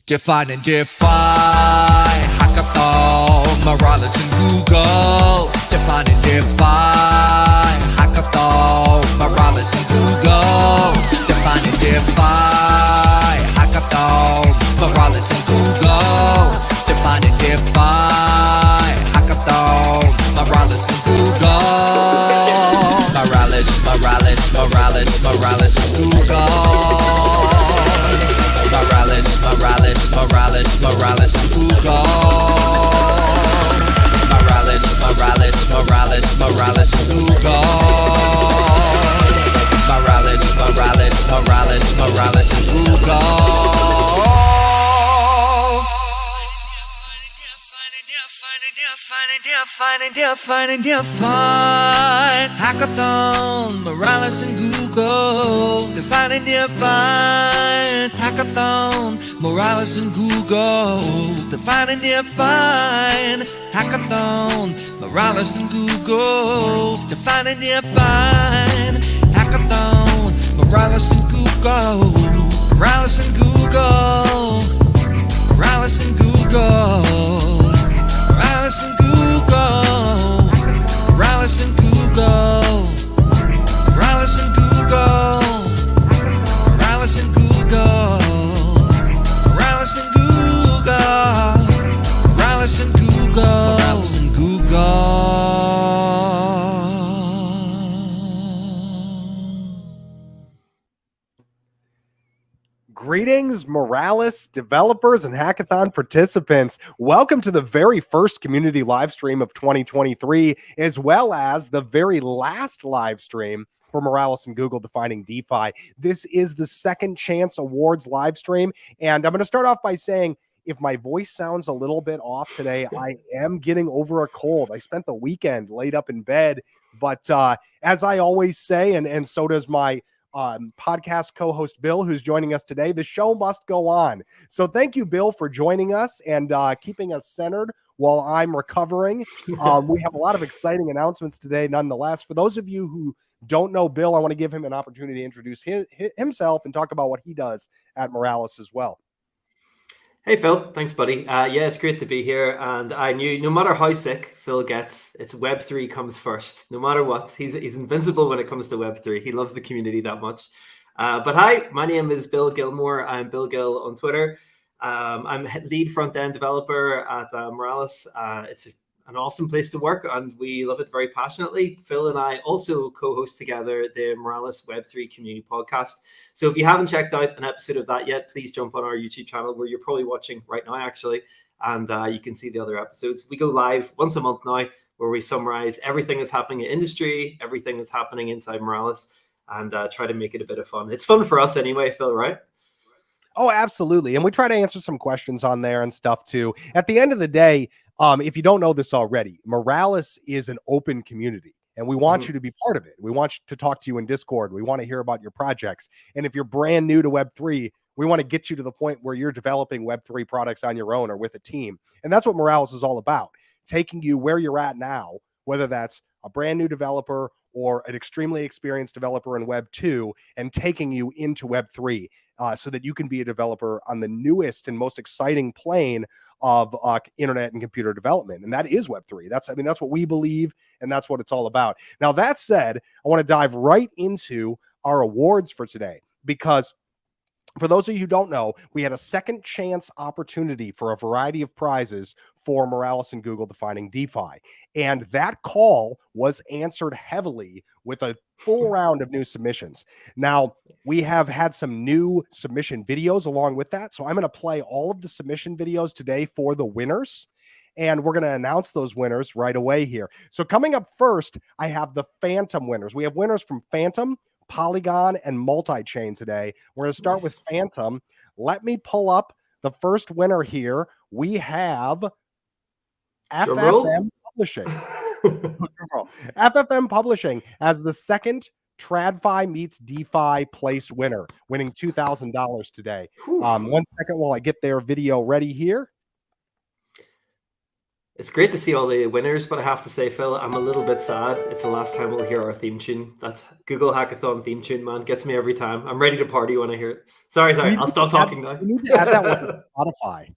Defining DeFi, hackathon, Moralis and Google. Defining DeFi, hackathon, Moralis and Google. Defining DeFi, hackathon, Moralis and Google. Defining DeFi, hackathon, Moralis and Google. Moralis and Google. Moralis and Google. Moralis and Google. Moralis and Google. Define hackathon, Moralis and Google. Defining define hackathon, Moralis and Google. Defining define hackathon, Moralis and Google. Defining define hackathon, Moralis and Google. Moralis and Google. Moralis and Google. Moralis and Google. Moralis and Google. Moralis and Google. Moralis and Google. Moralis and Google. Moralis and Google. Moralis and Google. Greetings, Moralis developers and hackathon participants. Welcome to the very first community live stream of 2023, as well as the very last live stream for Moralis and Google Defining DeFi. This is the Second Chance Awards live stream, and I'm going to start off by saying, if my voice sounds a little bit off today, I am getting over a cold. I spent the weekend laid up in bed, but as I always say, and so does my podcast co-host Bill, who's joining us today, the show must go on. So thank you, Bill, for joining us and keeping us centered while I'm recovering. We have a lot of exciting announcements today, nonetheless. For those of you who don't know Bill, I want to give him an opportunity to introduce himself and talk about what he does at Moralis as well. Hey, Phil. Thanks, buddy. Yeah, it's great to be here. And I knew no matter how sick Phil gets, it's Web3 comes first. No matter what, he's invincible when it comes to Web3. He loves the community that much. But hi, my name is Bill Gilmore. I'm Bill Gill on Twitter. I'm lead front-end developer at Moralis. It's an awesome place to work, and we love it very passionately. Phil and I also co-host together the Moralis Web3 Community Podcast. So if you haven't checked out an episode of that yet, please jump on our YouTube channel where you're probably watching right now, actually, and you can see the other episodes. We go live once a month now where we summarize everything that's happening in industry, everything that's happening inside Moralis, and try to make it a bit of fun. It's fun for us anyway, Phil, right? Oh, absolutely. And we try to answer some questions on there and stuff too. At the end of the day, if you don't know this already, Moralis is an open community, and we want you to be part of it. We want to talk to you in Discord. We want to hear about your projects. And if you're brand new to Web3, we want to get you to the point where you're developing Web3 products on your own or with a team. And that's what Moralis is all about, taking you where you're at now, whether that's a brand new developer or an extremely experienced developer in Web 2, and taking you into Web 3 so that you can be a developer on the newest and most exciting plane of internet and computer development. And that is Web 3. That's what we believe, and that's what it's all about. Now, that said, I want to dive right into our awards for today, because for those of you who don't know, we had a second chance opportunity for a variety of prizes for Moralis and Google Defining DeFi. And that call was answered heavily with a full round of new submissions. Now, we have had some new submission videos along with that. So I'm going to play all of the submission videos today for the winners, and we're going to announce those winners right away here. So coming up first, I have the Phantom winners. We have winners from Phantom, Polygon, and Multi-Chain today. We're going to start with Phantom. Let me pull up the first winner here. We have FFM Publishing. FFM Publishing as the second TradFi meets DeFi place winner, winning $2,000 today. 1 second while I get their video ready here. It's great to see all the winners, but I have to say, Phil, I'm a little bit sad. It's the last time we'll hear our theme tune. That Google Hackathon theme tune, man, gets me every time. I'm ready to party when I hear it. Sorry. I'll stop talking now. We need to add that one to Spotify.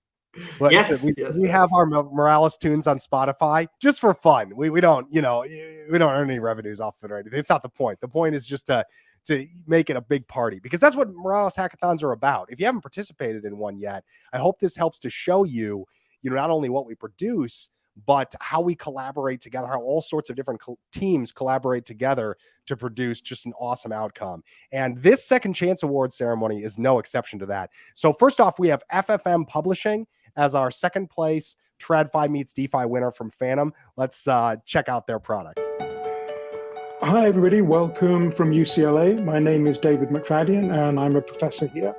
But Yes, we have our Moralis tunes on Spotify just for fun. We don't, we don't earn any revenues off of it or anything. It's not the point. The point is just to make it a big party, because that's what Moralis hackathons are about. If you haven't participated in one yet, I hope this helps to show you, not only what we produce, but how we collaborate together, how all sorts of different teams collaborate together to produce just an awesome outcome. And this Second Chance Award ceremony is no exception to that. So first off, we have FFM Publishing as our second place TradFi meets DeFi winner from Phantom. Let's check out their product. Hi, everybody. Welcome from UCLA. My name is David McFadden, and I'm a professor here.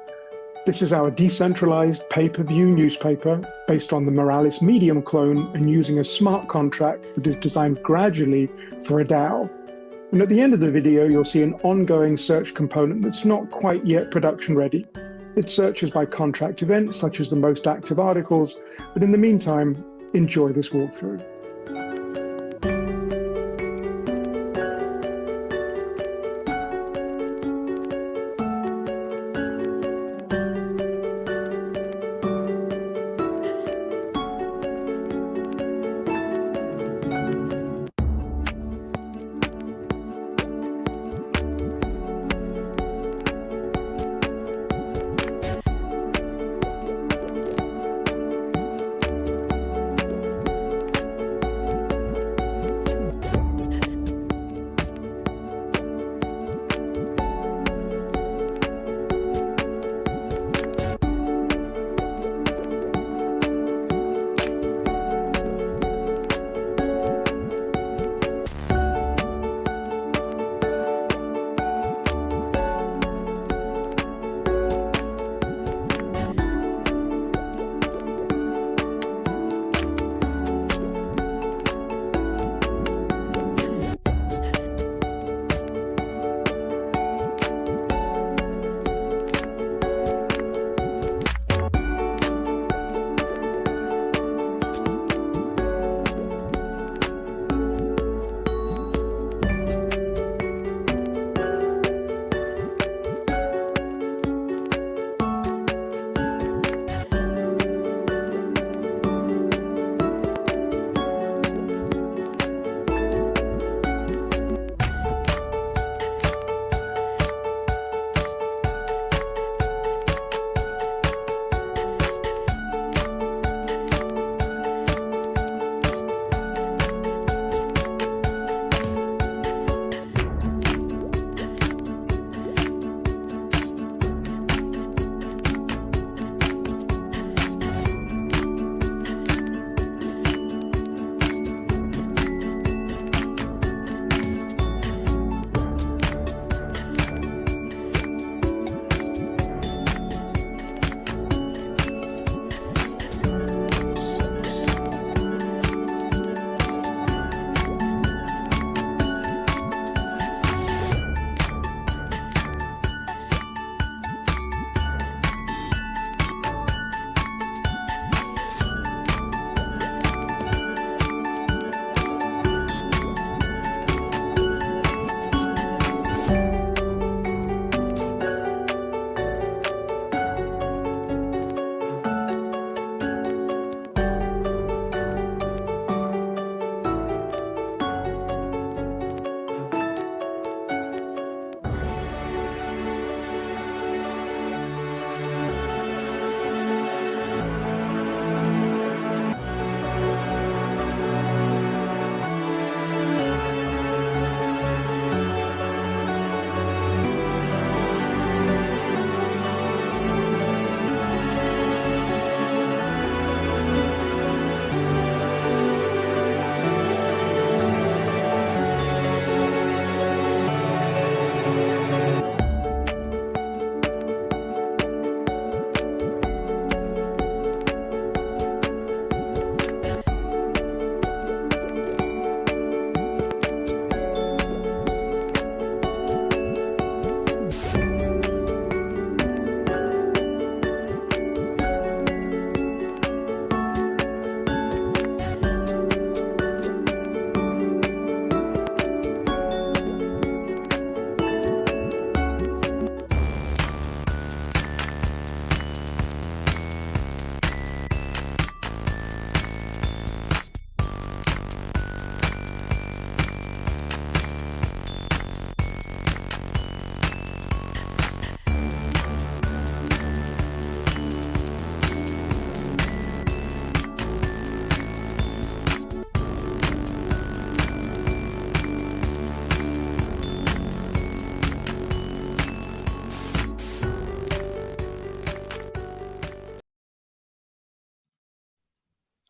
This is our decentralized pay-per-view newspaper based on the Moralis Medium clone and using a smart contract that is designed gradually for a DAO. And at the end of the video, you'll see an ongoing search component that's not quite yet production ready. It searches by contract events, such as the most active articles, but in the meantime, enjoy this walkthrough.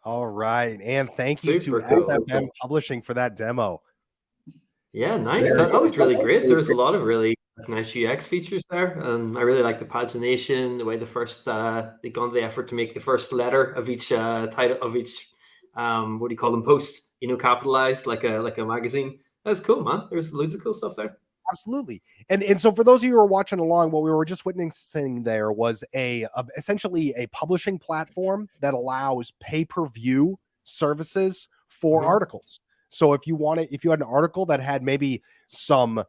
All right. And thank you to Super cool. FFM Publishing for that demo. Yeah, nice. Very That looked really great. There's a lot of really nice UX features there, and I really like the pagination, the way they gone to the effort to make the first letter of each title of each what do you call them, post, capitalized like a magazine. That's cool, man. There's loads of cool stuff there. Absolutely. And so for those of you who are watching along, what we were just witnessing there was essentially a publishing platform that allows pay-per-view services for articles. So if you had an article that had maybe some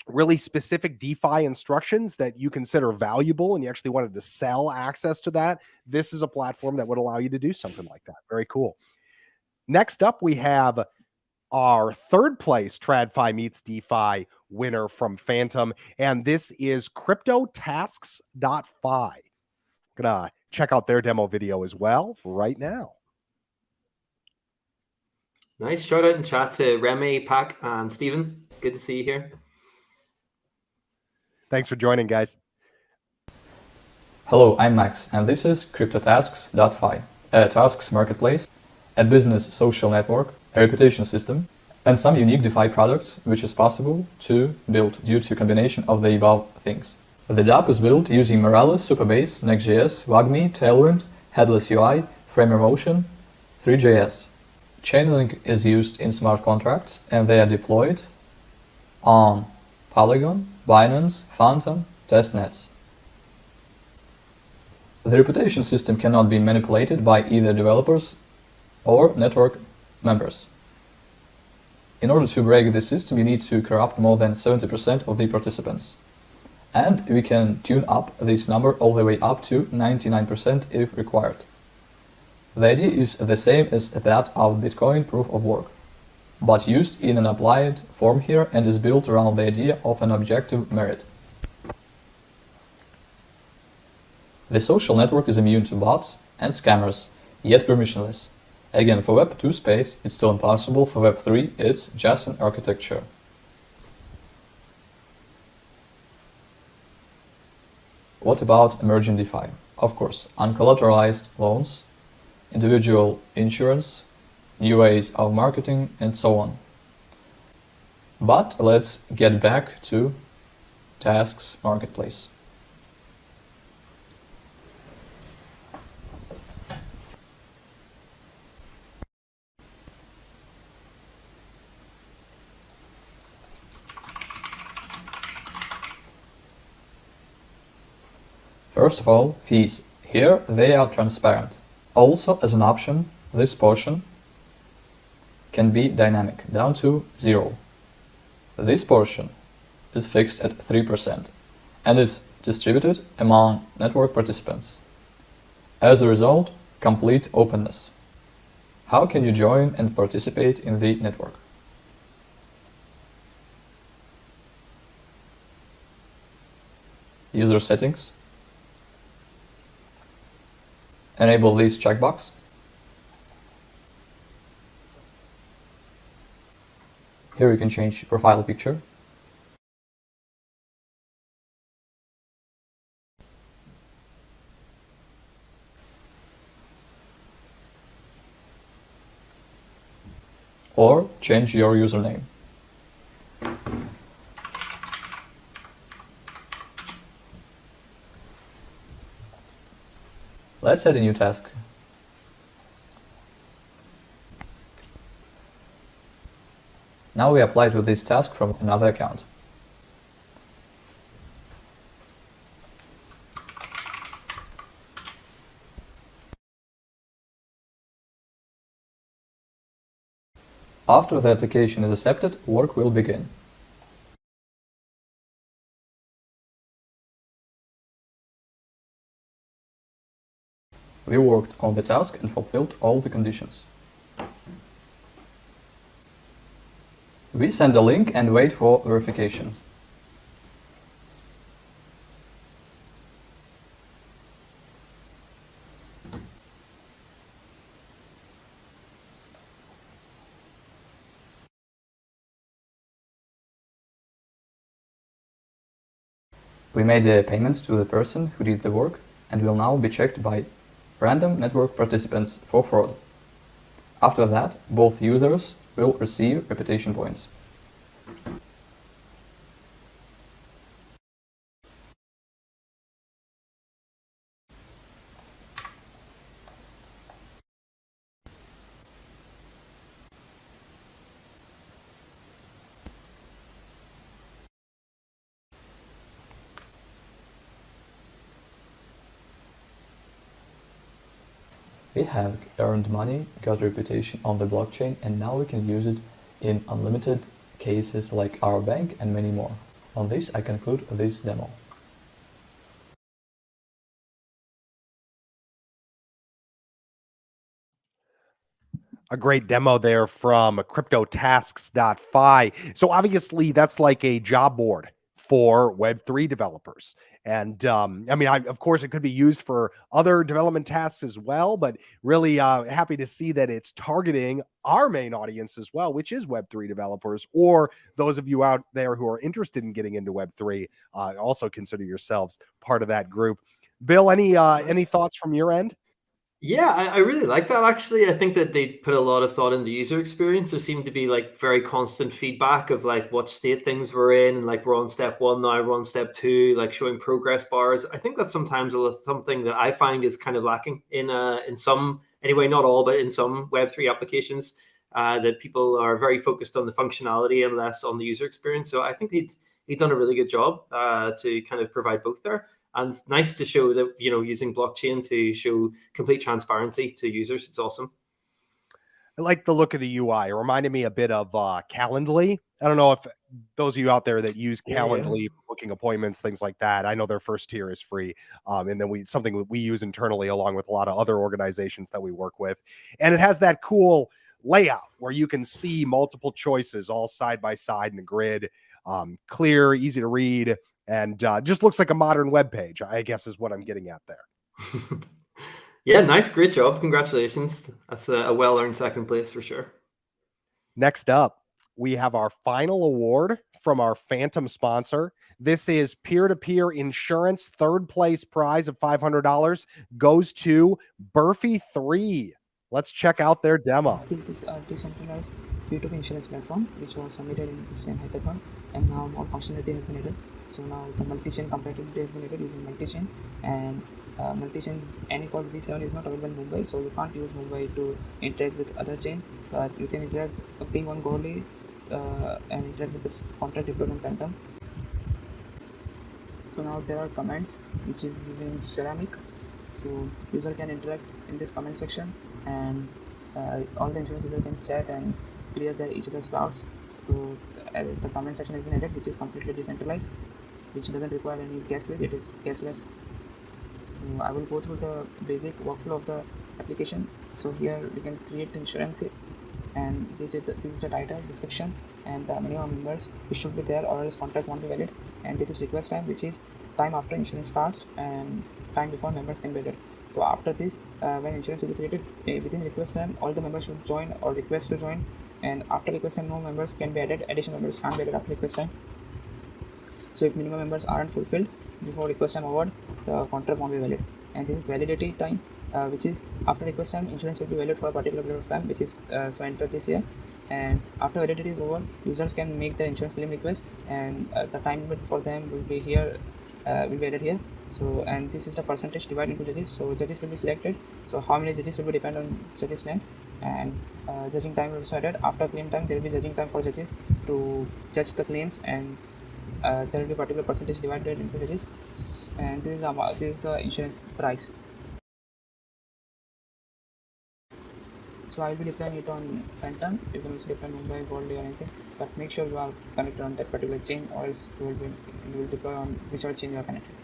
really specific DeFi instructions that you consider valuable and you actually wanted to sell access to that, this is a platform that would allow you to do something like that. Very cool. Next up, we have our third place TradFi meets DeFi winner from Phantom, and this is CryptoTasks.fi. Gonna check out their demo video as well right now. Nice. Shout out in chat to Remy, Pac, and Stephen. Good to see you here. Thanks for joining, guys. Hello, I'm Max, and this is CryptoTasks.fi, a tasks marketplace, a business social network, a reputation system, and some unique DeFi products which is possible to build due to a combination of the above things. The dApp is built using Moralis, Supabase, Next.js, WAGMI, Tailwind, Headless UI, Framer Motion, 3JS. Chainlink is used in smart contracts, and they are deployed on Polygon, Binance, Phantom, testnets. The reputation system cannot be manipulated by either developers or network members. In order to break the system, you need to corrupt more than 70% of the participants. And we can tune up this number all the way up to 99% if required. The idea is the same as that of Bitcoin proof of work, but used in an applied form here and is built around the idea of an objective merit. The social network is immune to bots and scammers, yet permissionless. Again, for Web 2 space, it's still impossible. For Web 3, it's just an architecture. What about emerging DeFi? Of course, uncollateralized loans, individual insurance, new ways of marketing, and so on. But let's get back to Tasks Marketplace. First of all, fees. Here they are transparent. Also, as an option, this portion can be dynamic, down to 0. This portion is fixed at 3% and is distributed among network participants. As a result, complete openness. How can you join and participate in the network? User settings. Enable this checkbox. Here you can change profile picture. Or change your username. Let's add a new task. Now we apply to this task from another account. After the application is accepted, work will begin. We worked on the task and fulfilled all the conditions. We send a link and wait for verification. We made a payment to the person who did the work and will now be checked by random network participants for fraud. After that, both users will receive reputation points. We have earned money, got reputation on the blockchain, and now we can use it in unlimited cases like our bank and many more. On this, I conclude this demo. A great demo there from cryptotasks.fi. So obviously that's like a job board for Web3 developers. And I mean, of course, it could be used for other development tasks as well, but really happy to see that it's targeting our main audience as well, which is Web3 developers, or those of you out there who are interested in getting into Web3. Also consider yourselves part of that group. Bill, any thoughts from your end? Yeah, I really like that actually. I think that they put a lot of thought into user experience. There seemed to be like very constant feedback of like what state things were in, and like we're on step one now, we're on step two, like showing progress bars. I think that's sometimes something that I find is kind of lacking in some, anyway, not all, but in some Web3 applications. That people are very focused on the functionality and less on the user experience. So I think he'd done a really good job to kind of provide both there. And nice to show that, you know, using blockchain to show complete transparency to users. It's awesome. I like the look of the UI. It reminded me a bit of Calendly. I don't know if those of you out there that use Calendly for booking appointments, things like that. I know their first tier is free. And then something that we use internally along with a lot of other organizations that we work with. And it has that cool layout where you can see multiple choices all side by side in a grid. Clear, easy to read, and just looks like a modern web page, I guess is what I'm getting at there. Yeah, nice. Great job. Congratulations. That's a well-earned second place for sure. Next up, we have our final award from our Phantom sponsor. This is peer-to-peer insurance. Third place prize of $500 goes to Burfy3. Let's check out their demo. This is a decentralized peer-to-peer insurance platform which was submitted in the same hackathon, and now more functionality has been added. So now the multi-chain compatibility has been added using multi-chain, and multi-chain any code V7 is not available in Mumbai, so you can't use Mumbai to interact with other chain, but you can interact ping on Goerli and interact with the contract deployed on Phantom. So now there are comments which is using Ceramic, so user can interact in this comment section, and all the insurance users can chat and clear each other's doubts. So the comment section has been added, which is completely decentralized, which doesn't require any gas fees. It is gasless. So I will go through the basic workflow of the application. So here we can create insurance, and this is the title, description, and the minimum members which should be there, or else contract won't be valid. And this is request time, which is time after insurance starts and time before members can be added. So after this, when insurance will be created, within request time, all the members should join or request to join, and after request time, no members can be added. Additional members can't be added after request time. So if minimum members aren't fulfilled before request time over, the contract won't be valid. And this is validity time, which is after request time, insurance will be valid for a particular period of time, which is so enter this here. And after validity is over, users can make the insurance claim request, and the time limit for them will be here, will be added here. So, and this is the percentage divided into judges. So judges will be selected. So how many judges will be depend on judges length, and judging time will be added. After claim time, there will be judging time for judges to judge the claims, and there will be particular percentage divided into judges. And this is the insurance price. So I will be deploying it on Phantom. You can also deploy Mumbai, Goerli, or anything, but make sure you are connected on that particular chain, or else you will deploy on whichever chain you are connected.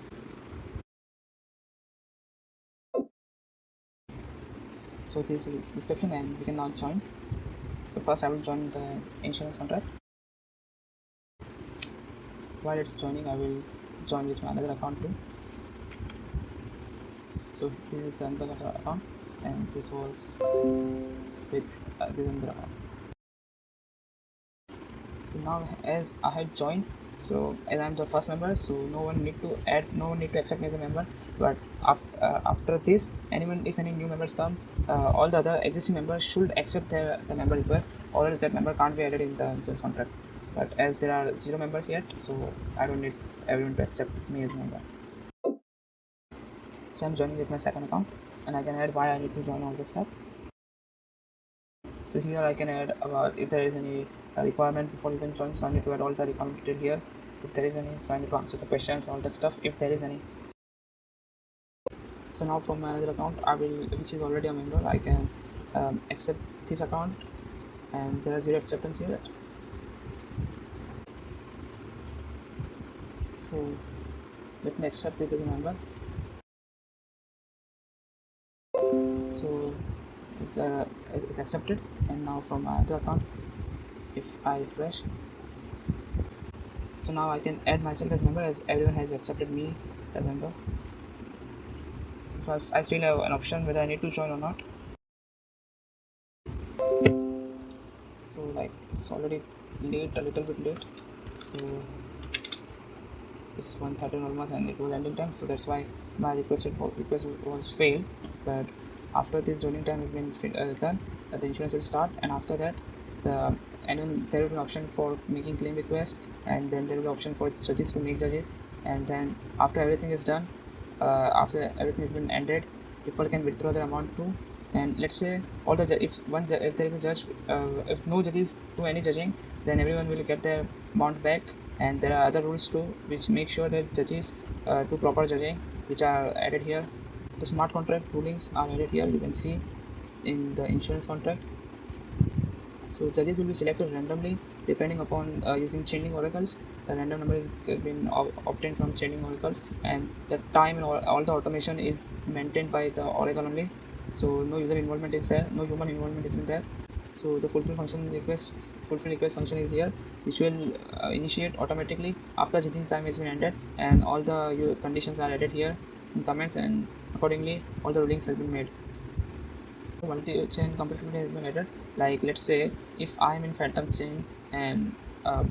So this is description, and we can now join. So first I will join the insurance contract. While it's joining, I will join with my another account too. So this is the another account, and this was with this another account. So now as I had joined, So as I'm the first member, so no one need to accept me as a member. But after this, if any new members comes, all the other existing members should accept the member request, or else that member can't be added in the insurance contract. But as there are 0 members yet, so I don't need everyone to accept me as a member. So I'm joining with my second account, and I can add why I need to join all this stuff. So here I can add about if there is any requirement before you can join, so I need to add all the requirement detail here. If there is any, so I need to answer the questions, all that stuff, if there is any. So now from my other account, which is already a member, I can accept this account, and there is 0 acceptance here. So let me accept this as a member. So it's accepted, and now from my other account, if I refresh, so now I can add myself as member, as everyone has accepted me as member. So I still have an option whether I need to join or not. So like it's already late, a little bit late, so it's 1:13 almost, and it was ending time, so that's why my request was failed. But after this joining time has been done, the insurance will start, and after that there will be an option for making claim request, and then there will be an option for judges to make judges, and then after everything is done, after everything has been ended, people can withdraw their amount too. And let's say if there is a judge, if no judges do any judging, then everyone will get their amount back. And there are other rules too, which make sure that judges do proper judging, which are added here. The smart contract rulings are added here, you can see in the insurance contract. So judges will be selected randomly depending upon using chaining oracles. The random number is been obtained from chaining oracles, and the time and all the automation is maintained by the oracle only. So no user involvement is there, no human involvement is there. So the fulfill request function is here, which will initiate automatically after judging time has been ended, and all the conditions are added here in comments, and accordingly all the rulings have been made. Multi-chain compatibility has been added. Like let's say if I am in Phantom chain and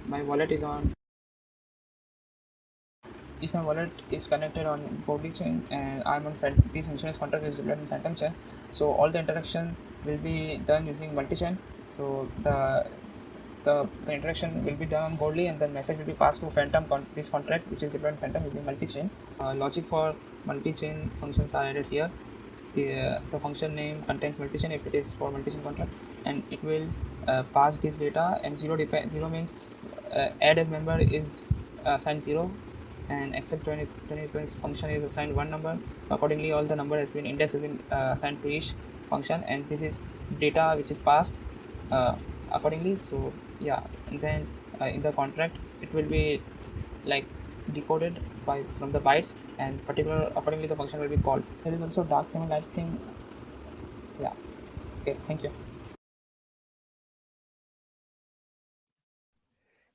my wallet is on. If my wallet is connected on Goldie chain and I'm on this insurance contract is deployed in Phantom chain, so all the interaction will be done using multi-chain. So the interaction will be done on Goldie, and the message will be passed to Phantom this contract, which is deployed in Phantom using multi-chain. Logic for multi-chain functions are added here. The function name contains multi-chain if it is for multi-chain contract, and it will pass this data. And 0 means add as member is assigned 0, and accept 20 function is assigned 1 number. So accordingly all the number has been index has been assigned to each function, and this is data which is passed accordingly. So yeah, and then in the contract it will be like decoded from the bytes, and accordingly the function will be called. There is also dark theme and light theme. Yeah, okay, thank you.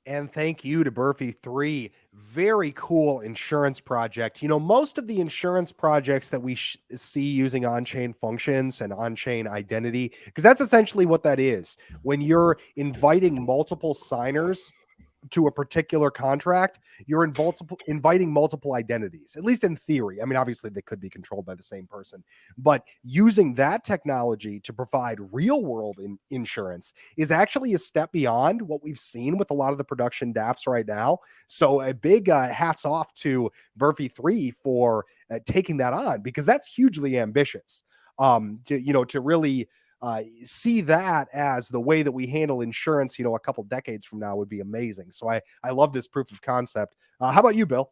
And thank you to Burfy3. Very cool insurance project. You know, most of the insurance projects that we see using on-chain functions and on-chain identity, because that's essentially what that is. When you're inviting multiple signers to a particular contract, you're inviting multiple identities, at least in theory. I mean, obviously they could be controlled by the same person, but using that technology to provide real world insurance is actually a step beyond what we've seen with a lot of the production dApps right now. So a big hats off to Burfy3 for taking that on, because that's hugely ambitious. To really see that as the way that we handle insurance, a couple decades from now would be amazing. So I love this proof of concept. How about you, Bill?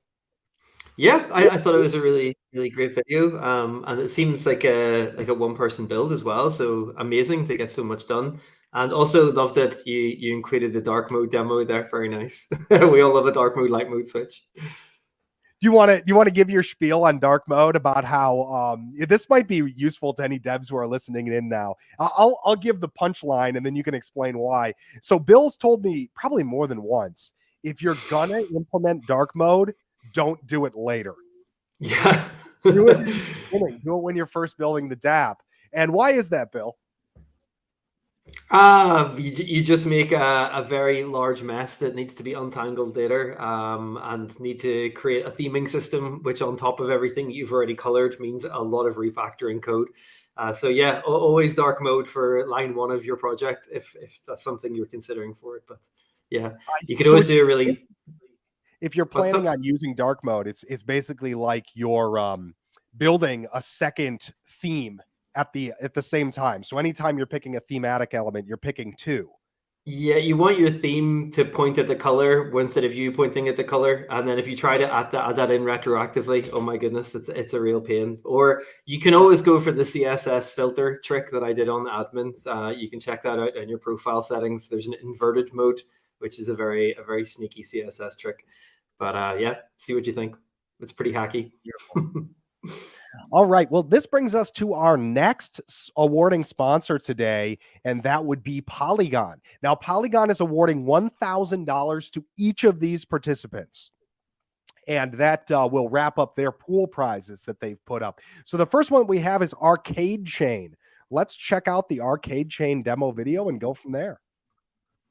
Yeah, I thought it was a really, really great video. And it seems like a one-person build as well. So amazing to get so much done. And also loved that you included the dark mode demo there. Very nice. We all love a dark mode, light mode switch. You want to give your spiel on dark mode about how this might be useful to any devs who are listening in now. I'll give the punchline and then you can explain why. So Bill's told me probably more than once, if you're gonna implement dark mode, don't do it later. Yeah. Do it when you're first building the dApp. And why is that, Bill? You just make a very large mess that needs to be untangled later, and need to create a theming system, which on top of everything you've already colored means a lot of refactoring code. So yeah, always dark mode for line one of your project if that's something you're considering for it. But yeah, you could So always do a really. if you're What's planning up? on using dark mode, it's basically like you're building a second theme at the same time. So anytime you're picking a thematic element, you're picking two. Yeah, you want your theme to point at the color instead of you pointing at the color. And then if you try to add that in retroactively, oh my goodness, it's a real pain. Or you can always go for the CSS filter trick that I did on admins. You can check that out in your profile settings. There's an inverted mode, which is a very sneaky CSS trick. But yeah, see what you think. It's pretty hacky. All right. Well, this brings us to our next awarding sponsor today, and that would be Polygon. Now, Polygon is awarding $1,000 to each of these participants, and that will wrap up their pool prizes that they've put up. So the first one we have is Arcade Chain. Let's check out the Arcade Chain demo video and go from there.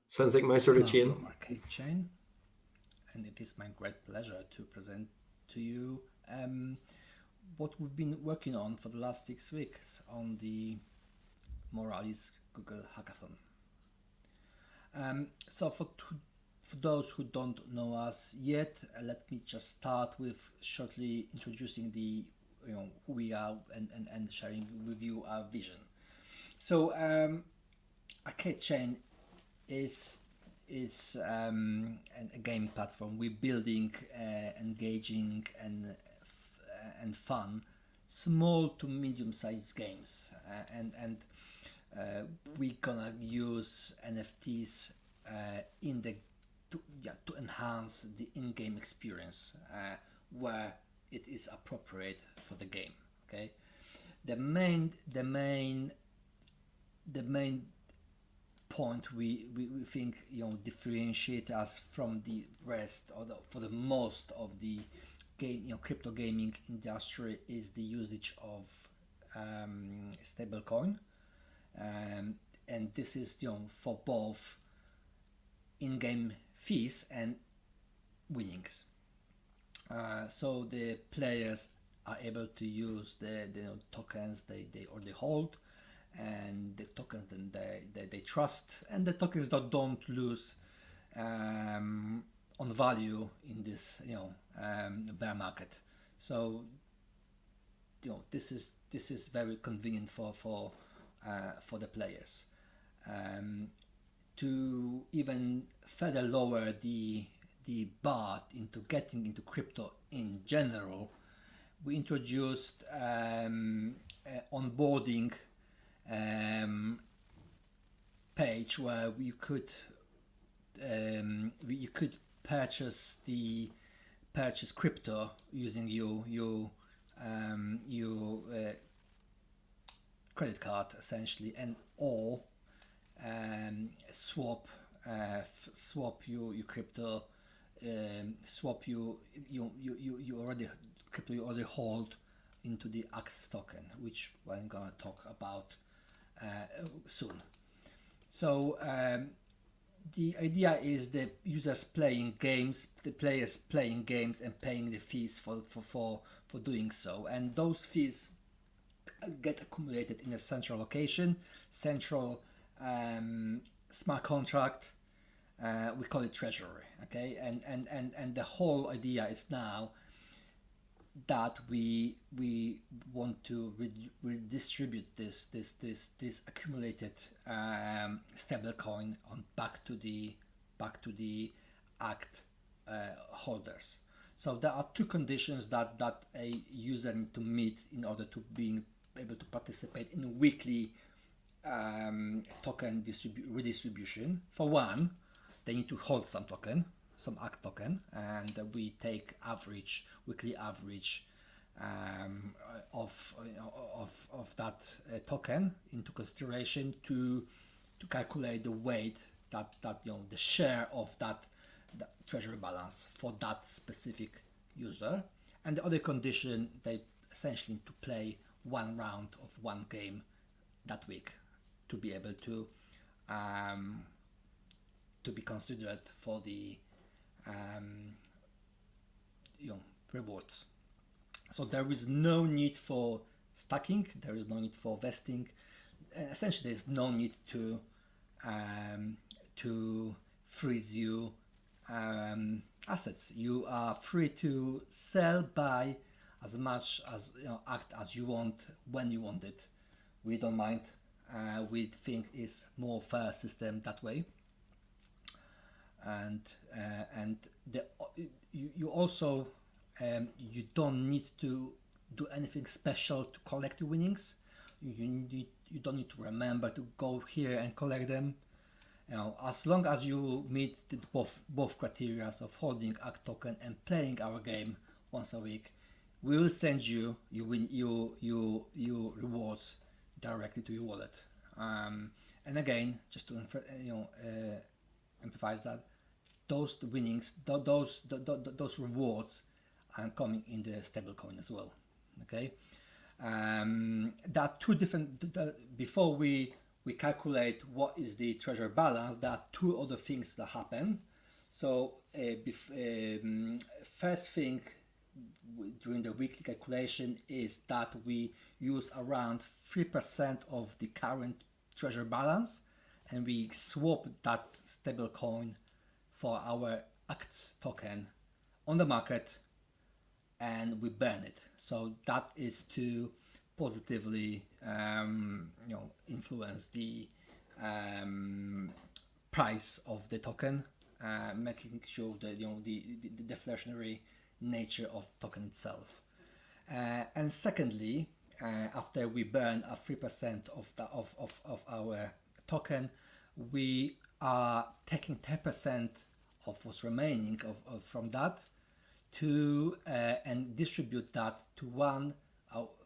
Sounds like my sort of chain. From Arcade Chain, and it is my great pleasure to present to you what we've been working on for the last 6 weeks on the Moralis Google Hackathon. So for those who don't know us yet, let me just start with shortly introducing who we are and sharing with you our vision. So Arcade Chain is a game platform. We're building engaging and fun small to medium-sized games, and we're gonna use NFTs to enhance the in-game experience where it is appropriate for the game. Okay, the main point we think differentiate us from the rest for the most of the crypto gaming industry is the usage of stablecoin, and this is for both in-game fees and winnings. So the players are able to use the tokens they already hold, and the tokens then they trust, and the tokens that don't lose on value in this bear market. So this is very convenient for the players. To even further lower the bar into getting into crypto in general, we introduced onboarding page where you could purchase crypto using your credit card essentially, and or swap your crypto, swap you already crypto you already hold into the ACT token, which I'm gonna talk about soon. So the idea is the users playing games, the players playing games and paying the fees for doing so, and those fees get accumulated in a central location, central smart contract. We call it treasury. Okay, and the whole idea is now that we want to redistribute this accumulated stablecoin on back to the ACT holders. So there are two conditions that a user need to meet in order to being able to participate in weekly token redistribution. For one, they need to hold some token, some ACT token, and we take weekly average of that token into consideration to calculate the weight that the share of that treasury balance for that specific user. And the other condition, they essentially need to play one round of one game that week to be able to to be considered for the rewards. So there is no need for stacking. There is no need for vesting. Essentially, there's no need to freeze you assets. You are free to sell, buy as much as act as you want when you want it. We don't mind. We think it's more fair system that way. And you also you don't need to do anything special to collect your winnings. You don't need to remember to go here and collect them. As long as you meet both criteria of holding ACT token and playing our game once a week, we will send you your rewards directly to your wallet. And again, just to emphasize that those winnings, those rewards are coming in the stablecoin as well. Okay, there are two different. Before we calculate what is the treasure balance, there are two other things that happen. So first thing during the weekly calculation is that we use around 3% of the current treasure balance, and we swap that stablecoin for our ACT token on the market, and we burn it. So that is to positively influence the price of the token, making sure that the deflationary nature of token itself. And secondly, after we burn a 3% of our token, we are taking 10% of what's remaining from that to and distribute that to one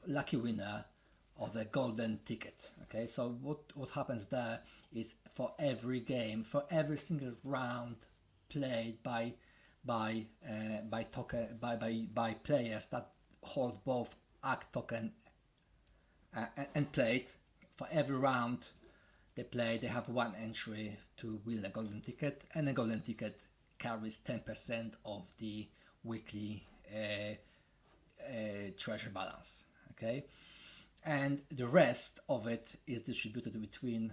lucky winner of the golden ticket. Okay, so what happens there is for every game, for every single round played by players that hold both ACT token and played, for every round they play, they have one entry to win a golden ticket, and the golden ticket carries 10% of the weekly treasure balance. Okay, and the rest of it is distributed between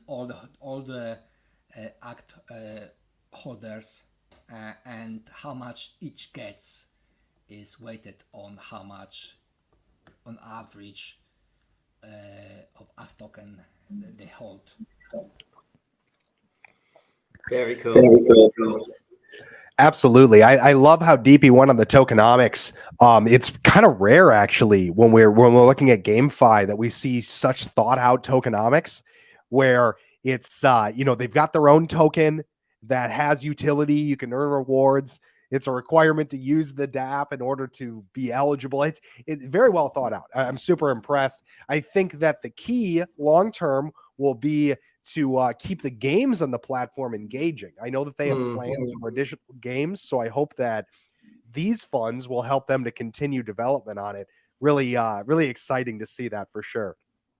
all the ACT holders, and how much each gets is weighted on how much on average of ACT token they hold. Very cool. Absolutely. I love how deep he went on the tokenomics. It's kind of rare actually when we're looking at GameFi that we see such thought out tokenomics where it's they've got their own token that has utility. You can earn rewards. It's a requirement to use the DApp in order to be eligible. It's very well thought out. I'm super impressed. I think that the key long term will be to keep the games on the platform engaging. I know that they have plans for additional games, so I hope that these funds will help them to continue development on it. Really exciting to see that for sure.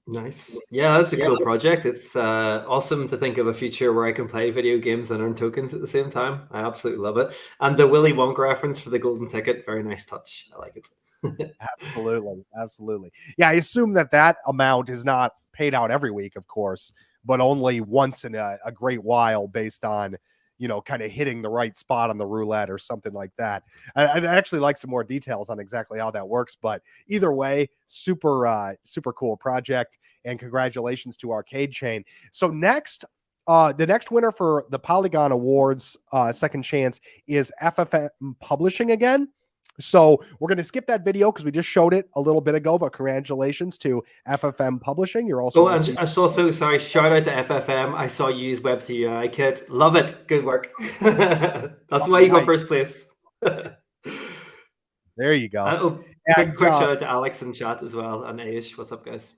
Nice. Yeah, that's a cool project. It's awesome to think of a future where I can play video games and earn tokens at the same time. I absolutely love it. And the Willy Wonka reference for the golden ticket, very nice touch. I like it. Absolutely. Yeah, I assume that amount is not paid out every week, of course, but only once in a great while based on, kind of hitting the right spot on the roulette or something like that. I'd actually like some more details on exactly how that works, but either way, super cool project, and congratulations to Arcade Chain. So next, the next winner for the Polygon Awards second chance is FFM Publishing again. So we're going to skip that video because we just showed it a little bit ago, but congratulations to FFM Publishing. You're also and I also, sorry, shout out to FFM. I saw you use Web3 UI kit. Love it. Good work. That's why you got first place. There you go. Quick shout out to Alex in chat as well, and Aish. What's up, guys?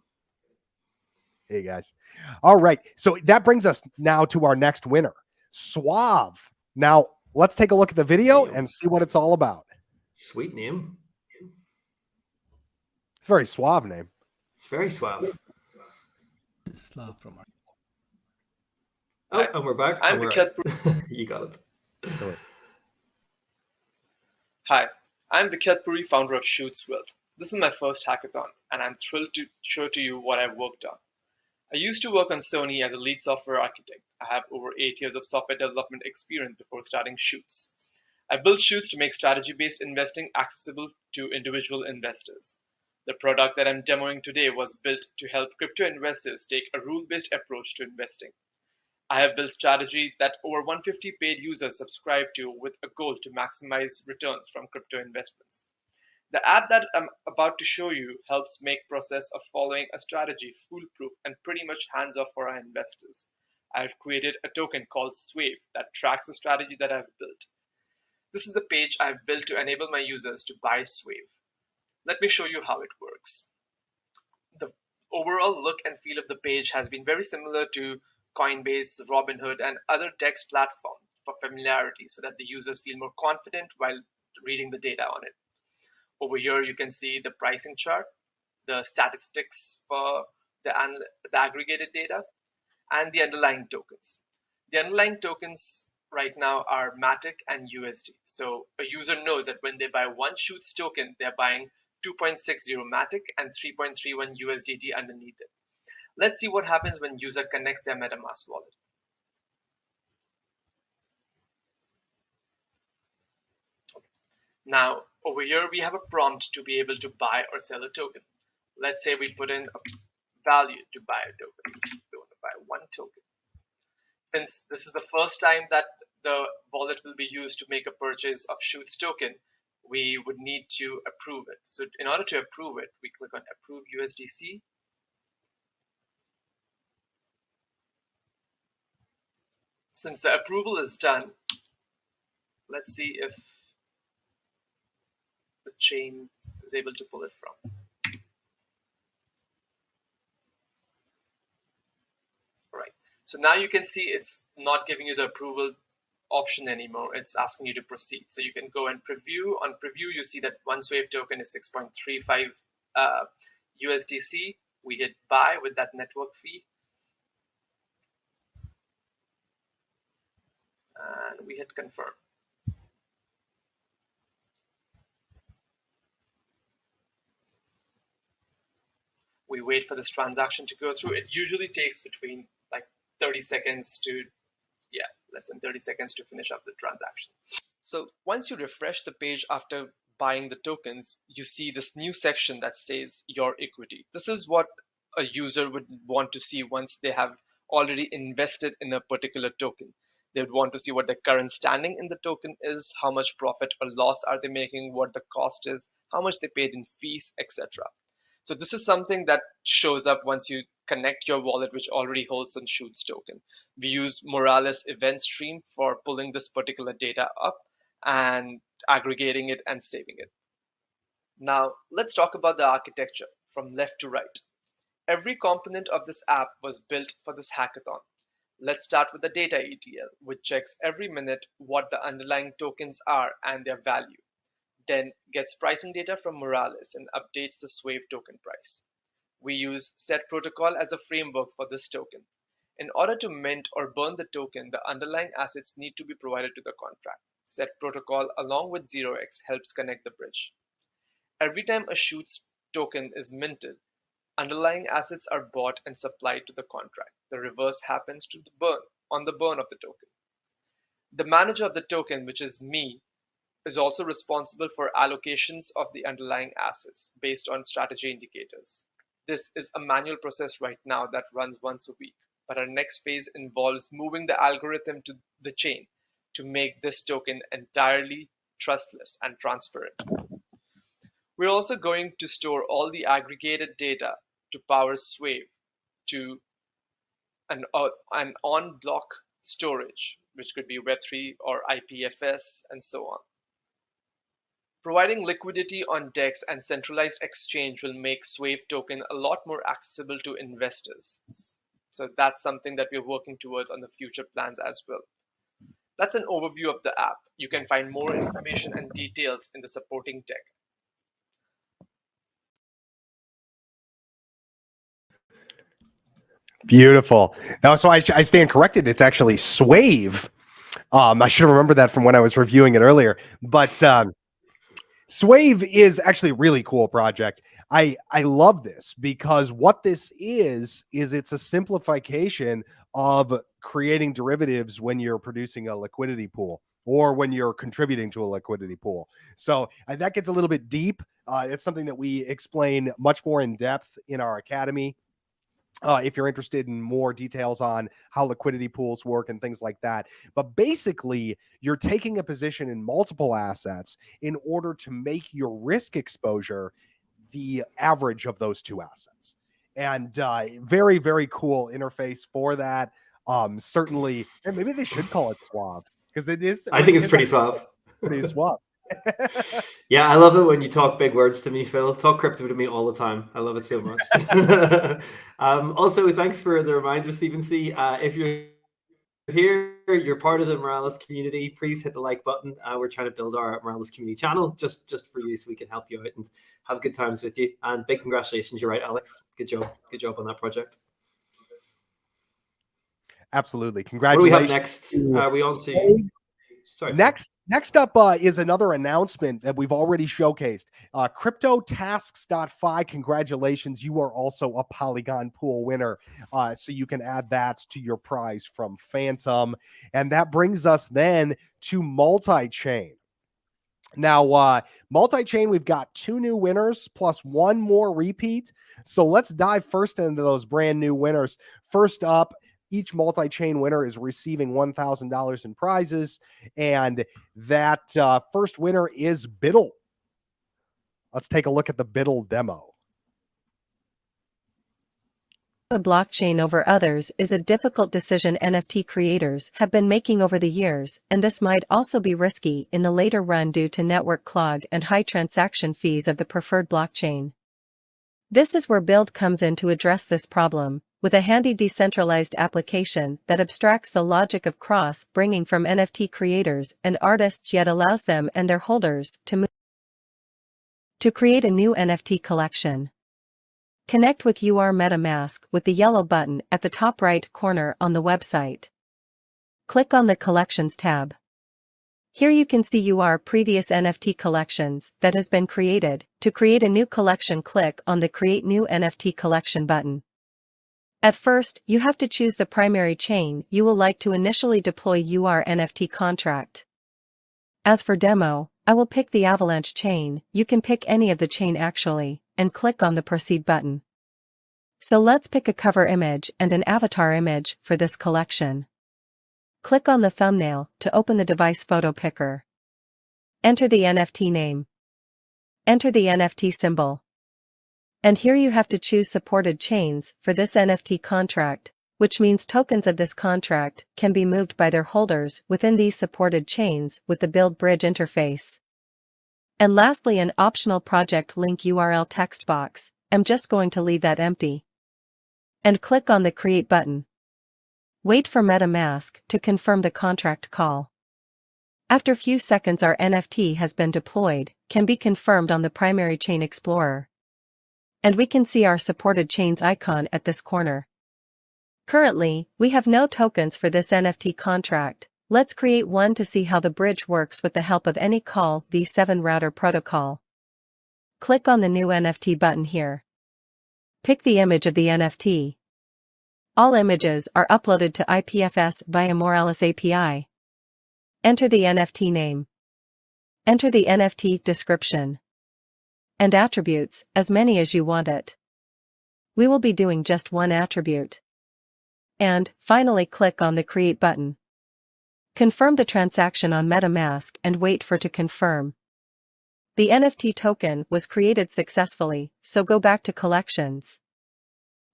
Hey, guys. All right. So that brings us now to our next winner, Suave. Now, let's take a look at the video and see what it's all about. Sweet name. It's a very suave name. It's very suave. Slav from Oh, and we're back. I'm Vikyat. You got it. Hi, I'm Vikyat Puri, founder of Shoots Wealth. This is my first hackathon, and I'm thrilled to show to you what I've worked on. I used to work on Sony as a lead software architect. I have over 8 years of software development experience before starting Shoots. I built Shoots to make strategy-based investing accessible to individual investors. The product that I'm demoing today was built to help crypto investors take a rule-based approach to investing. I have built strategy that over 150 paid users subscribe to with a goal to maximize returns from crypto investments. The app that I'm about to show you helps make process of following a strategy foolproof and pretty much hands-off for our investors. I've created a token called Swave that tracks the strategy that I've built. This is the page I've built to enable my users to buy Swave. Let me show you how it works. The overall look and feel of the page has been very similar to Coinbase, Robinhood, and other DEX platforms for familiarity so that the users feel more confident while reading the data on it. Over here, you can see the pricing chart, the statistics for the aggregated data, and the underlying tokens. The underlying tokens right now are Matic and USD. So a user knows that when they buy one Shoots token, they're buying 2.60 Matic and 3.31 USDT underneath it. Let's see what happens when user connects their MetaMask wallet. Now, over here, we have a prompt to be able to buy or sell a token. Let's say we put in a value to buy a token. We want to buy one token. Since this is the first time that the wallet will be used to make a purchase of Shoots token, we would need to approve it. So in order to approve it, we click on Approve USDC. Since the approval is done, let's see if the chain is able to pull it from. All right. So now you can see it's not giving you the approval option anymore. It's asking you to proceed. So you can go and preview. On preview, you see that one Swave token is 6.35 USDC. We hit buy with that network fee. And we hit confirm. We wait for this transaction to go through. It usually takes between like 30 seconds to, less than 30 seconds to finish up the transaction. So once you refresh the page after buying the tokens, you see this new section that says your equity. This is what a user would want to see once they have already invested in a particular token. They would want to see what the current standing in the token is, how much profit or loss are they making, what the cost is, how much they paid in fees, etc. So this is something that shows up once you connect your wallet, which already holds some Shoots token. We use Moralis event stream for pulling this particular data up and aggregating it and saving it. Now, let's talk about the architecture from left to right. Every component of this app was built for this hackathon. Let's start with the data ETL, which checks every minute what the underlying tokens are and their value. Then gets pricing data from Moralis and updates the Swave token price. We use set protocol as a framework for this token. In order to mint or burn the token, the underlying assets need to be provided to the contract. Set protocol along with 0x helps connect the bridge. Every time a Shoots token is minted, underlying assets are bought and supplied to the contract. The reverse happens to the burn of the token. The manager of the token, which is me, is also responsible for allocations of the underlying assets based on strategy indicators. This is a manual process right now that runs once a week, but our next phase involves moving the algorithm to the chain to make this token entirely trustless and transparent. We're also going to store all the aggregated data to power Swave to an on-block storage, which could be Web3 or IPFS and so on. Providing liquidity on DEX and centralized exchange will make Swave token a lot more accessible to investors. So that's something that we're working towards on the future plans as well. That's an overview of the app. You can find more information and details in the supporting deck. Beautiful. Now, so I stand corrected. It's actually Swave. I should have remembered that from when I was reviewing it earlier. But Swave is actually a really cool project. I love this because what this is it's a simplification of creating derivatives when you're producing a liquidity pool or when you're contributing to a liquidity pool. So that gets a little bit deep. It's something that we explain much more in depth in our academy. If you're interested in more details on how liquidity pools work and things like that. But basically, you're taking a position in multiple assets in order to make your risk exposure the average of those two assets. And very, very cool interface for that. Certainly, and maybe they should call it Suave because it is. I think it's pretty suave. Pretty suave. Yeah, I love it when you talk big words to me, Phil. Talk crypto to me all the time. I love it so much. Also, thanks for the reminder, Stephen C. If you're here, you're part of the Moralis community, please hit the like button. We're trying to build our Moralis community channel just for you so we can help you out and have good times with you. And big congratulations. You're right, Alex. Good job. Good job on that project. Absolutely. What do we Congratulations. have next? Are we on to... Sorry. Next up is another announcement that we've already showcased. CryptoTasks.fi. Congratulations. You are also a Polygon pool winner. So you can add that to your prize from Phantom. And that brings us then to multi-chain. Now, multi-chain, we've got 2 new winners plus 1 more repeat. So let's dive first into those brand new winners. First up, each multi-chain winner is receiving $1,000 in prizes, and that first winner is Biddle. Let's take a look at the Biddle demo. A blockchain over others is a difficult decision NFT creators have been making over the years, and this might also be risky in the later run due to network clog and high transaction fees of the preferred blockchain. This is where Build comes in to address this problem, with a handy decentralized application that abstracts the logic of cross-bringing from NFT creators and artists yet allows them and their holders to create a new NFT collection. Connect with UR MetaMask with the yellow button at the top right corner on the website. Click on the Collections tab. Here you can see UR previous NFT collections that has been created. To create a new collection, click on the Create New NFT Collection button. At first, you have to choose the primary chain you will like to initially deploy UR NFT contract. As for demo, I will pick the Avalanche chain. You can pick any of the chain actually, and click on the Proceed button. So let's pick a cover image and an avatar image for this collection. Click on the thumbnail to open the device photo picker. Enter the NFT name. Enter the NFT symbol. And here you have to choose supported chains for this NFT contract, which means tokens of this contract can be moved by their holders within these supported chains with the Build Bridge interface. And lastly, an optional project link URL text box. I'm just going to leave that empty. And click on the Create button. Wait for MetaMask to confirm the contract call. After a few seconds, our NFT has been deployed, can be confirmed on the primary chain explorer. And we can see our supported chains icon at this corner. Currently, we have no tokens for this NFT contract. Let's create one to see how the bridge works with the help of any call v7 router protocol. Click on the New NFT button here. Pick the image of the NFT. All images are uploaded to IPFS via Moralis API. Enter the NFT name. Enter the NFT description. And attributes, as many as you want it. We will be doing just one attribute. And, finally, click on the Create button. Confirm the transaction on MetaMask and wait for it to confirm. The NFT token was created successfully, so go back to Collections.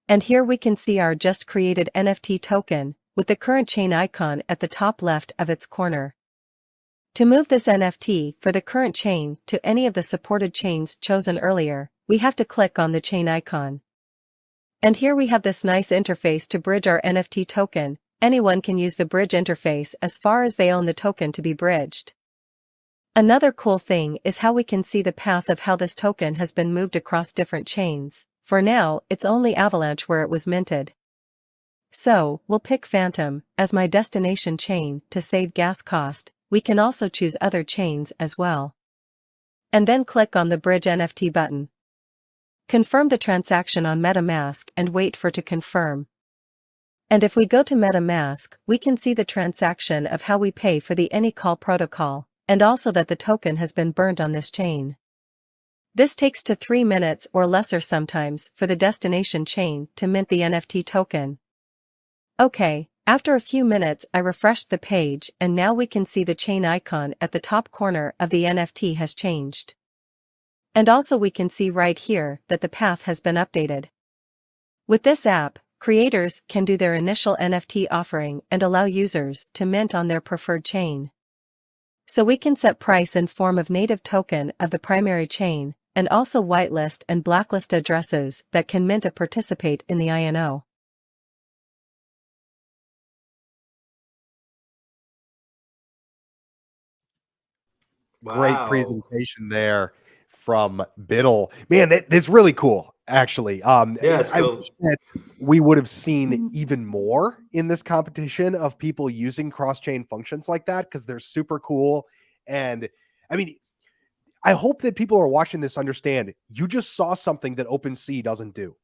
And here we can see our just created NFT token, with the current chain icon at the top left of its corner. To move this NFT for the current chain to any of the supported chains chosen earlier, we have to click on the chain icon. And here we have this nice interface to bridge our NFT token. Anyone can use the bridge interface as far as they own the token to be bridged. Another cool thing is how we can see the path of how this token has been moved across different chains. For now, it's only Avalanche where it was minted. So, we'll pick Phantom as my destination chain to save gas cost. We can also choose other chains as well. And then click on the Bridge NFT button. Confirm the transaction on MetaMask and wait for it to confirm. And if we go to MetaMask, we can see the transaction of how we pay for the AnyCall protocol, and also that the token has been burned on this chain. This takes to 3 minutes or lesser sometimes for the destination chain to mint the NFT token. Okay, after a few minutes I refreshed the page and now we can see the chain icon at the top corner of the NFT has changed. And also we can see right here that the path has been updated. With this app, creators can do their initial NFT offering and allow users to mint on their preferred chain. So we can set price in form of native token of the primary chain, and also whitelist and blacklist addresses that can mint or participate in the INO. Great Wow. presentation there from Biddle. Man, that's really cool, actually. Yeah, it's I cool. wish that we would have seen even more in this competition of people using cross-chain functions like that, because they're super cool. And I mean, I hope that people are watching this understand you just saw something that OpenSea doesn't do.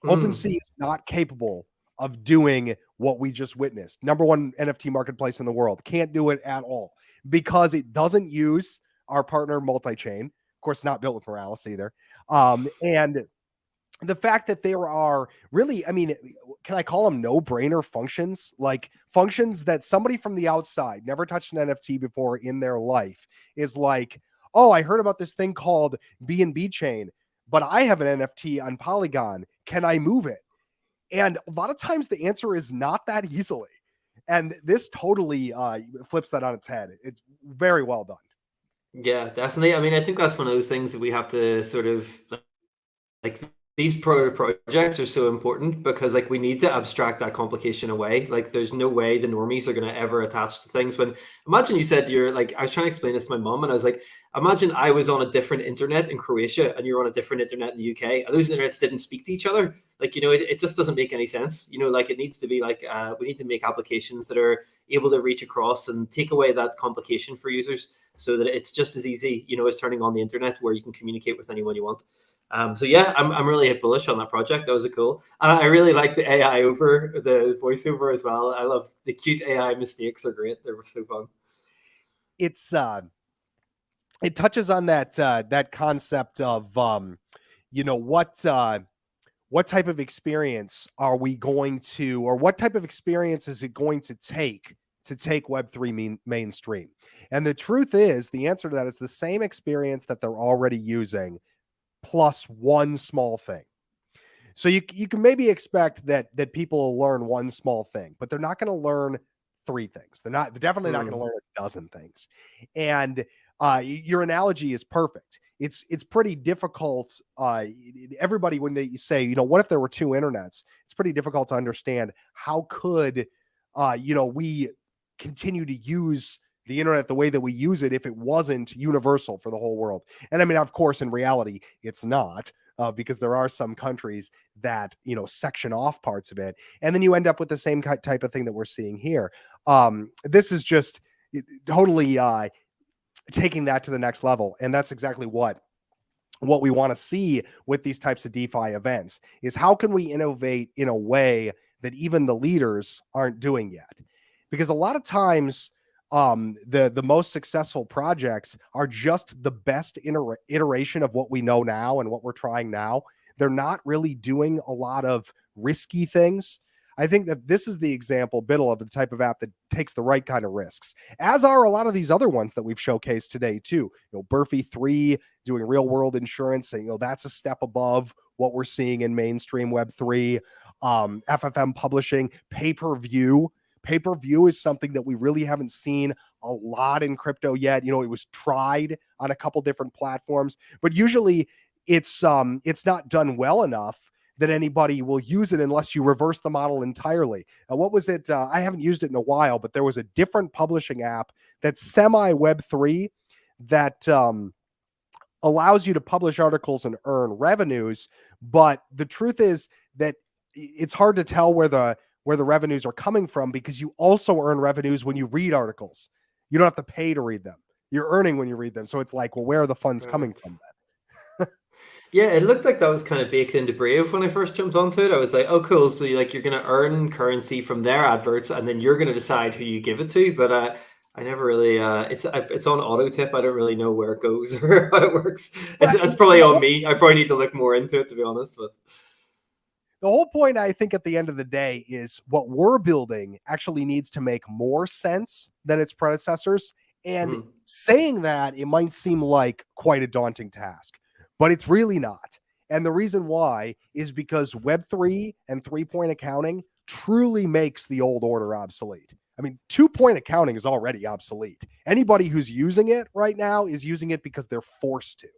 OpenSea is not capable of doing what we just witnessed. Number one NFT marketplace in the world. Can't do it at all because it doesn't use our partner multi-chain. Of course, not built with Moralis either. And the fact that there are really, I mean, can I call them no-brainer functions? Like functions that somebody from the outside, never touched an NFT before in their life, is like, oh, I heard about this thing called B&B chain, but I have an NFT on Polygon. Can I move it? And a lot of times the answer is not that easily. And this totally flips that on its head. It's very well done. Yeah, definitely. I mean, I think that's one of those things that we have to sort of like these projects are so important because like we need to abstract that complication away. Like there's no way the normies are going to ever attach to things. When imagine you said you're like, I was trying to explain this to my mom and I was like, imagine I was on a different internet in Croatia and you're on a different internet in the UK and those internets didn't speak to each other. Like, you know, it just doesn't make any sense. You know, like it needs to be like, we need to make applications that are able to reach across and take away that complication for users so that it's just as easy, you know, as turning on the internet where you can communicate with anyone you want. So yeah, I'm really bullish on that project. That was cool, and I really like the AI over the voiceover as well. I love the cute AI mistakes are great. They were so fun. It's it touches on that that concept of you know, what type of experience are we going to, or what type of experience is it going to take Web3 mainstream? And the truth is, the answer to that is the same experience that they're already using, plus one small thing. So you can maybe expect that people will learn one small thing, but they're not going to learn 3 things. They're definitely not going to learn a dozen things. And your analogy is perfect. It's pretty difficult. Everybody, when they say, you know, what if there were 2 internets? It's pretty difficult to understand how could you know, we continue to use the internet the way that we use it if it wasn't universal for the whole world. And I mean, of course, in reality, it's not, because there are some countries that, you know, section off parts of it. And then you end up with the same type of thing that we're seeing here. This is just totally taking that to the next level. And that's exactly what we want to see with these types of DeFi events is how can we innovate in a way that even the leaders aren't doing yet? Because a lot of times, the most successful projects are just the best iteration of what we know now and what we're trying now. They're not really doing a lot of risky things. I think that this is the example, Biddle, of the type of app that takes the right kind of risks, as are a lot of these other ones that we've showcased today too. You know, Burfy 3 doing real world insurance, and you know, that's a step above what we're seeing in mainstream Web3. FFM publishing, pay-per-view. Pay-per-view is something that we really haven't seen a lot in crypto yet. You know, it was tried on a couple different platforms, but usually it's not done well enough that anybody will use it unless you reverse the model entirely. What was it? I haven't used it in a while, but there was a different publishing app that's semi-Web3 that allows you to publish articles and earn revenues. But the truth is that it's hard to tell where where the revenues are coming from, because you also earn revenues when you read articles. You don't have to pay to read them. You're earning when you read them. So it's like, well, where are the funds coming from then? Yeah, it looked like that was kind of baked into Brave when I first jumped onto it. I was like, oh, cool. So you're going to earn currency from their adverts, and then you're going to decide who you give it to. But I never really. It's on auto tip. I don't really know where it goes or how it works. It's probably on me. I probably need to look more into it, to be honest. But the whole point, I think, at the end of the day, is what we're building actually needs to make more sense than its predecessors. And saying that, it might seem like quite a daunting task, but it's really not. And the reason why is because Web3 and 3-point accounting truly makes the old order obsolete. I mean, 2-point accounting is already obsolete. Anybody who's using it right now is using it because they're forced to,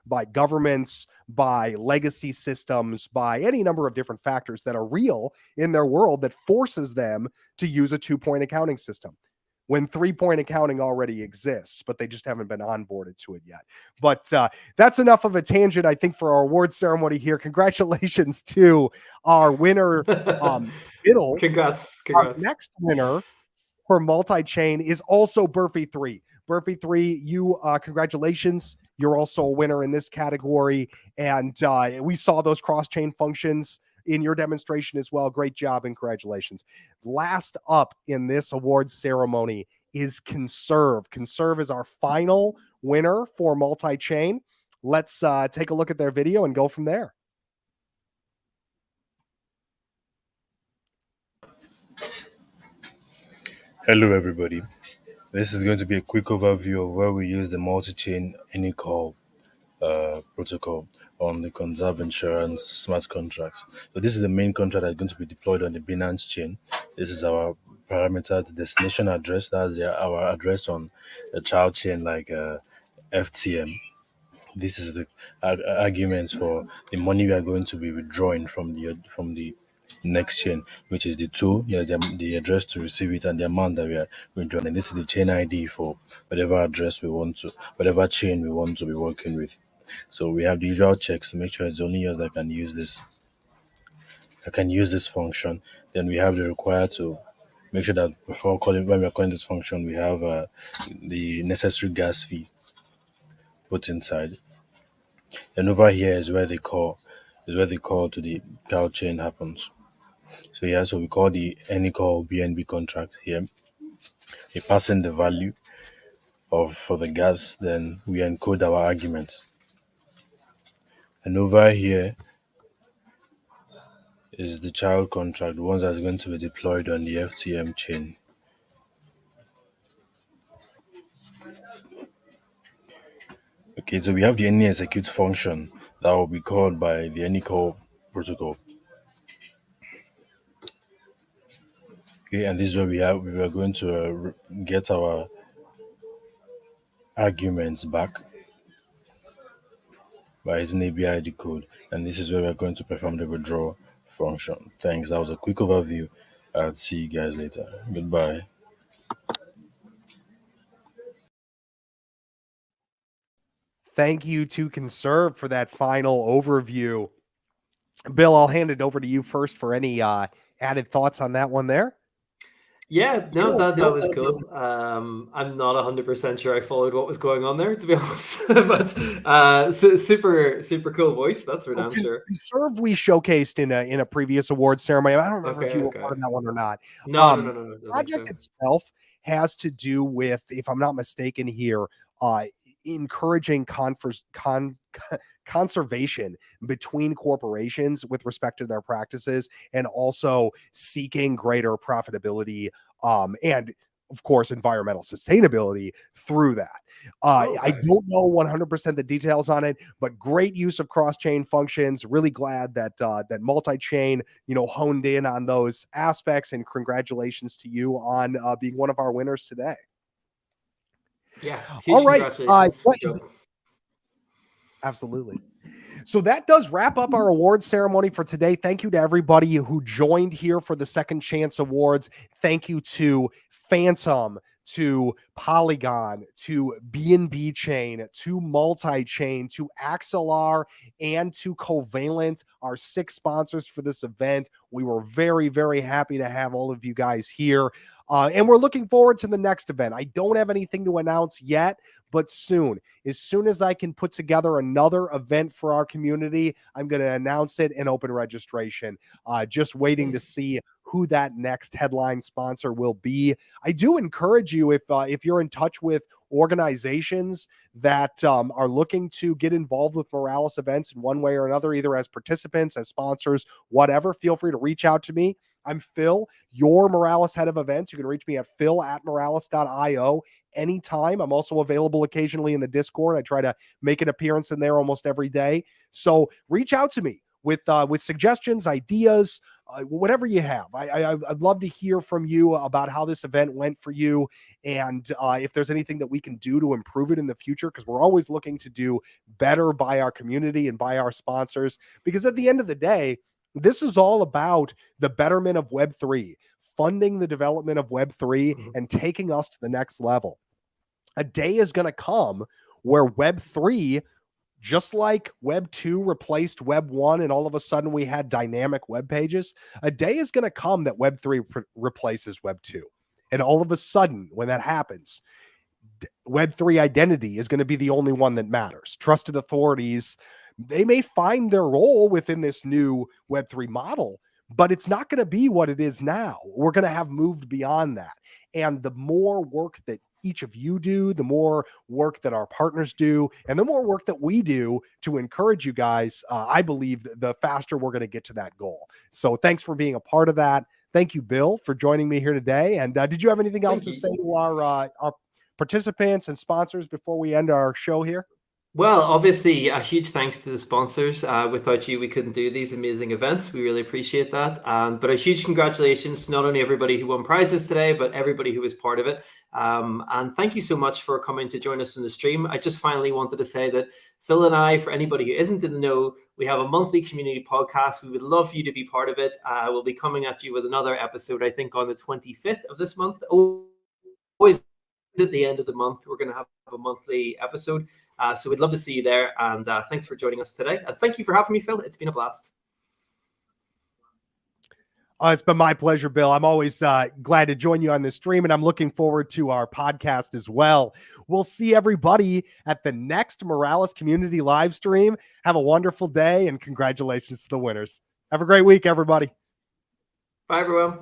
by governments, by legacy systems, by any number of different factors that are real in their world that forces them to use a 2-point accounting system, when 3-point accounting already exists, but they just haven't been onboarded to it yet. But that's enough of a tangent, I think, for our award ceremony here. Congratulations to our winner, Biddle. Congrats. Our next winner for multi-chain is also Burfy3. Burfy3, you, congratulations. You're also a winner in this category. And we saw those cross-chain functions in your demonstration as well. Great job and congratulations. Last up in this awards ceremony is Conserve. Conserve is our final winner for multi-chain. Let's take a look at their video and go from there. Hello everybody. This is going to be a quick overview of where we use the multi-chain AnyCall protocol on the Conserve Insurance smart contracts. So this is the main contract that's going to be deployed on the Binance chain. This is our parameter, the destination address. That's our address on a child chain like FTM. This is the arguments for the money we are going to be withdrawing from the next chain, which is the tool, the address to receive it, and the amount that we are withdrawing. And this is the chain ID for whatever address we want to, whatever chain we want to be working with. So we have the usual checks to make sure it's only us that can use this. I can use this function. Then we have the required to make sure that when we're calling this function, we have the necessary gas fee put inside. And over here is where the call to the cow chain happens. So yeah, so we call the AnyCall BNB contract here. We pass in the value for the gas, then we encode our arguments. And over here is the child contract, the ones that's going to be deployed on the FTM chain. Okay, so we have the AnyExecute function that will be called by the AnyCall protocol. Okay, and this is where we are going to get our arguments back by using ABID code, and this is where we're going to perform the withdraw function. Thanks. That was a quick overview. I'll see you guys later. Goodbye. Thank you to Conserve for that final overview. Bill, I'll hand it over to you first for any added thoughts on that one there. Yeah, no, that was cool. I'm not 100% sure I followed what was going on there, to be honest. But super cool voice, that's for damn sure. Conserve we showcased in a previous awards ceremony. I don't remember if you were part of that one or not. No. The project itself has to do with, if I'm not mistaken here, encouraging conservation between corporations with respect to their practices, and also seeking greater profitability and of course environmental sustainability through that. I don't know 100% the details on it, but great use of cross-chain functions. Really glad that that multi-chain honed in on those aspects, and congratulations to you on being one of our winners today. Yeah. All right. Absolutely. So that does wrap up our awards ceremony for today. Thank you to everybody who joined here for the Second Chance Awards. Thank you to Phantom, to Polygon, to BNB Chain, to Multi-Chain, to Axelar, and to Covalent, our 6 sponsors for this event. We were very, very happy to have all of you guys here. And we're looking forward to the next event. I don't have anything to announce yet, but soon as I can put together another event for our community, I'm going to announce it and open registration. Just waiting to see who that next headline sponsor will be. I do encourage you, if you're in touch with organizations that are looking to get involved with Moralis events in one way or another, either as participants, as sponsors, whatever, feel free to reach out to me. I'm Phil, your Moralis head of events. You can reach me at phil@moralis.io anytime. I'm also available occasionally in the Discord. I try to make an appearance in there almost every day. So reach out to me with suggestions, ideas, whatever you have. I'd love to hear from you about how this event went for you, and if there's anything that we can do to improve it in the future, because we're always looking to do better by our community and by our sponsors. Because at the end of the day, this is all about the betterment of Web3, funding the development of Web3 and taking us to the next level. A day is going to come where Web3, just like Web 2 replaced Web 1 and all of a sudden we had dynamic web pages, a day is going to come that Web 3 replaces Web 2. And all of a sudden, when that happens, Web 3 identity is going to be the only one that matters. Trusted authorities, they may find their role within this new Web 3 model, but it's not going to be what it is now. We're going to have moved beyond that. And the more work that each of you do, the more work that our partners do, and the more work that we do to encourage you guys, I believe the faster we're going to get to that goal. So thanks for being a part of that. Thank you, Bill, for joining me here today. And did you have anything else to say to our participants and sponsors before we end our show here? Well, obviously, a huge thanks to the sponsors. Without you, we couldn't do these amazing events. We really appreciate that. But a huge congratulations to not only everybody who won prizes today, but everybody who was part of it. And thank you so much for coming to join us in the stream. I just finally wanted to say that Phil and I, for anybody who isn't in the know, we have a monthly community podcast. We would love for you to be part of it. We'll be coming at you with another episode, I think, on the 25th of this month. Always at the end of the month, we're going to have a monthly episode. So we'd love to see you there. And thanks for joining us today. Thank you for having me, Phil. It's been a blast. It's been my pleasure, Bill. I'm always glad to join you on this stream, and I'm looking forward to our podcast as well. We'll see everybody at the next Moralis Community live stream. Have a wonderful day, and congratulations to the winners. Have a great week, everybody. Bye, everyone.